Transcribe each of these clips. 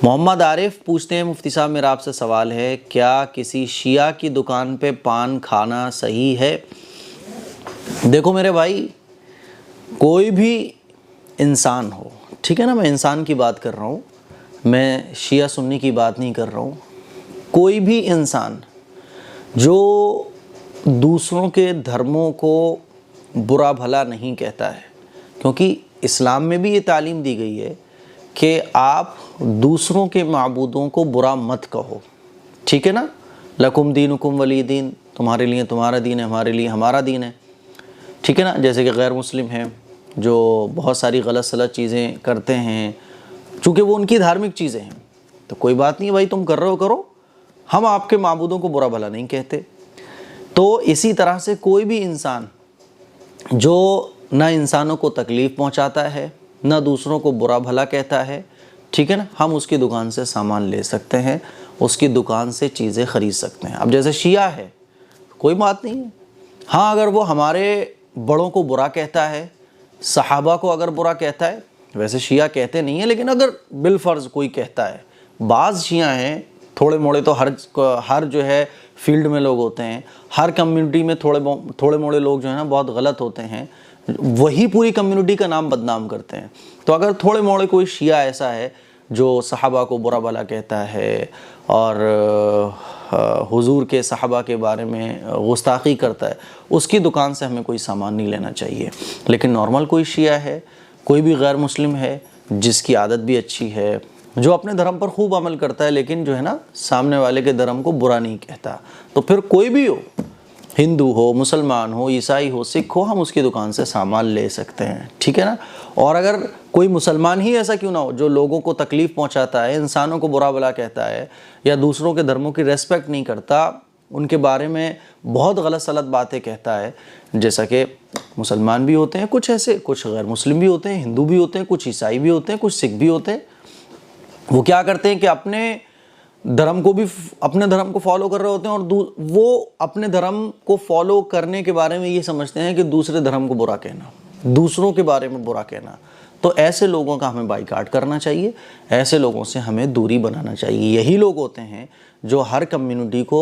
محمد عارف پوچھتے ہیں مفتی صاحب میرا آپ سے سوال ہے، کیا کسی شیعہ کی دکان پہ پان کھانا صحیح ہے؟ دیکھو میرے بھائی، کوئی بھی انسان ہو، ٹھیک ہے نا، میں انسان کی بات کر رہا ہوں، میں شیعہ سنی کی بات نہیں کر رہا ہوں، کوئی بھی انسان جو دوسروں کے دھرموں کو برا بھلا نہیں کہتا ہے، کیونکہ اسلام میں بھی یہ تعلیم دی گئی ہے کہ آپ دوسروں کے معبودوں کو برا مت کہو، ٹھیک ہے نا، لکم دینکم ولی دین، تمہارے لیے تمہارا دین ہے، ہمارے لیے ہمارا دین ہے، ٹھیک ہے نا۔ جیسے کہ غیر مسلم ہیں جو بہت ساری غلط سلط چیزیں کرتے ہیں، چونکہ وہ ان کی دھارمک چیزیں ہیں، تو کوئی بات نہیں بھائی، تم کر رہے ہو کرو، ہم آپ کے معبودوں کو برا بھلا نہیں کہتے۔ تو اسی طرح سے کوئی بھی انسان جو نہ انسانوں کو تکلیف پہنچاتا ہے، نہ دوسروں کو برا بھلا کہتا ہے، ٹھیک ہے نا، ہم اس کی دکان سے سامان لے سکتے ہیں، اس کی دکان سے چیزیں خرید سکتے ہیں۔ اب جیسے شیعہ ہے، کوئی بات نہیں ہے، ہاں اگر وہ ہمارے بڑوں کو برا کہتا ہے، صحابہ کو اگر برا کہتا ہے، ویسے شیعہ کہتے نہیں ہیں لیکن اگر بالفرض کوئی کہتا ہے، بعض شیعہ ہیں تھوڑے موڑے، تو ہر جو ہے فیلڈ میں لوگ ہوتے ہیں، ہر کمیونٹی میں تھوڑے موڑے لوگ جو ہیں نا بہت غلط ہوتے ہیں، وہی پوری کمیونٹی کا نام بدنام کرتے ہیں۔ تو اگر تھوڑے موڑے کوئی شیعہ ایسا ہے جو صحابہ کو برا بھلا کہتا ہے اور حضور کے صحابہ کے بارے میں گستاخی کرتا ہے، اس کی دکان سے ہمیں کوئی سامان نہیں لینا چاہیے۔ لیکن نارمل کوئی شیعہ ہے، کوئی بھی غیر مسلم ہے جس کی عادت بھی اچھی ہے، جو اپنے دھرم پر خوب عمل کرتا ہے لیکن جو ہے نا سامنے والے کے دھرم کو برا نہیں کہتا، تو پھر کوئی بھی ہو، ہندو ہو، مسلمان ہو، عیسائی ہو، سکھ ہو، ہم اس کی دکان سے سامان لے سکتے ہیں، ٹھیک ہے نا۔ اور اگر کوئی مسلمان ہی ایسا کیوں نہ ہو جو لوگوں کو تکلیف پہنچاتا ہے، انسانوں کو برا بھلا کہتا ہے، یا دوسروں کے دھرموں کی ریسپیکٹ نہیں کرتا، ان کے بارے میں بہت غلط سلط باتیں کہتا ہے، جیسا کہ مسلمان بھی ہوتے ہیں کچھ ایسے، کچھ غیر مسلم بھی ہوتے ہیں، ہندو بھی ہوتے ہیں، کچھ عیسائی بھی ہوتے ہیں، کچھ سکھ بھی ہوتے ہیں، وہ کیا کرتے ہیں کہ اپنے دھرم کو فالو کر رہے ہوتے ہیں، اور وہ اپنے دھرم کو فالو کرنے کے بارے میں یہ سمجھتے ہیں کہ دوسرے دھرم کو برا کہنا، دوسروں کے بارے میں برا کہنا، تو ایسے لوگوں کا ہمیں بائیکاٹ کرنا چاہیے، ایسے لوگوں سے ہمیں دوری بنانا چاہیے۔ یہی لوگ ہوتے ہیں جو ہر کمیونٹی کو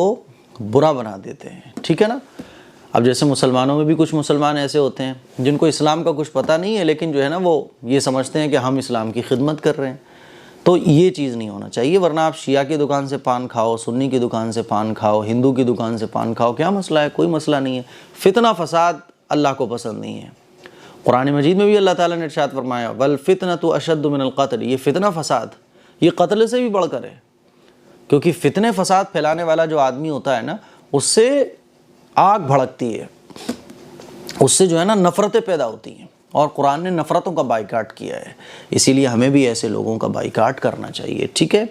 برا بنا دیتے ہیں، ٹھیک ہے نا۔ اب جیسے مسلمانوں میں بھی کچھ مسلمان ایسے ہوتے ہیں جن کو اسلام کا کچھ پتہ نہیں ہے، لیکن جو ہے نا وہ یہ سمجھتے ہیں کہ ہم اسلام کی خدمت کر رہے ہیں، تو یہ چیز نہیں ہونا چاہیے۔ ورنہ آپ شیعہ کی دکان سے پان کھاؤ، سنی کی دکان سے پان کھاؤ، ہندو کی دکان سے پان کھاؤ، کیا مسئلہ ہے؟ کوئی مسئلہ نہیں ہے۔ فتنہ فساد اللہ کو پسند نہیں ہے۔ قرآن مجید میں بھی اللہ تعالیٰ نے ارشاد فرمایا وَالْفِتْنَةُ أَشَدُّ مِنَ الْقَتْلِ، یہ فتنہ فساد یہ قتل سے بھی بڑھ کر ہے، کیونکہ فتنے فساد پھیلانے والا جو آدمی ہوتا ہے نا، اس سے آگ بھڑکتی ہے، اس سے جو ہے نا نفرتیں پیدا ہوتی ہیں، اور قرآن نے نفرتوں کا بائیکاٹ کیا ہے، اسی لیے ہمیں بھی ایسے لوگوں کا بائیکاٹ کرنا چاہیے، ٹھیک ہے۔